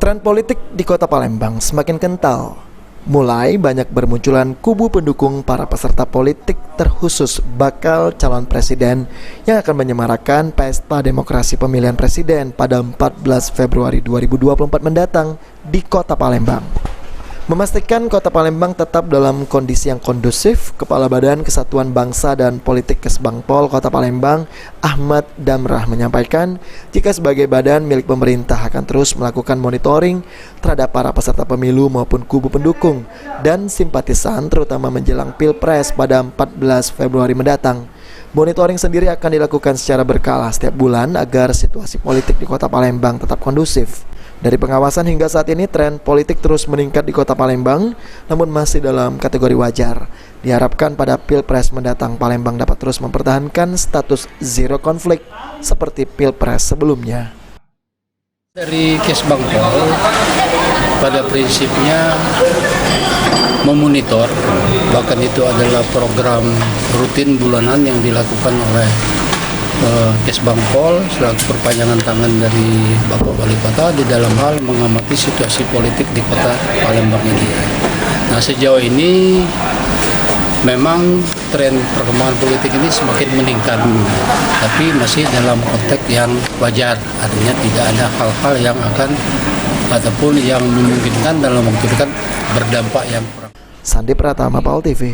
Tren politik di kota Palembang semakin kental. Mulai banyak bermunculan kubu pendukung para peserta politik terkhusus bakal calon presiden yang akan menyemarakan pesta demokrasi pemilihan presiden pada 14 Februari 2024 mendatang di kota Palembang. Memastikan kota Palembang tetap dalam kondisi yang kondusif, Kepala Badan Kesatuan Bangsa dan Politik Kesbangpol Kota Palembang, Ahmad Damrah menyampaikan, jika sebagai badan milik pemerintah akan terus melakukan monitoring terhadap para peserta pemilu maupun kubu pendukung dan simpatisan terutama menjelang Pilpres pada 14 Februari mendatang. Monitoring sendiri akan dilakukan secara berkala setiap bulan agar situasi politik di kota Palembang tetap kondusif. Dari pengawasan hingga saat ini, tren politik terus meningkat di kota Palembang, namun masih dalam kategori wajar. Diharapkan pada Pilpres mendatang, Palembang dapat terus mempertahankan status zero konflik seperti Pilpres sebelumnya. Dari Kesbangpol, pada prinsipnya memonitor, bahkan itu adalah program rutin bulanan yang dilakukan oleh Kesbangpol selaku perpanjangan tangan dari Bapak Wali Kota di dalam hal mengamati situasi politik di kota Palembang ini. Nah, sejauh ini memang tren perkembangan politik ini semakin meningkat, tapi masih dalam konteks yang wajar, artinya tidak ada hal-hal yang akan ataupun yang memungkinkan dalam waktu dekat berdampak yang kurang. Sandi Pratama, PAL TV.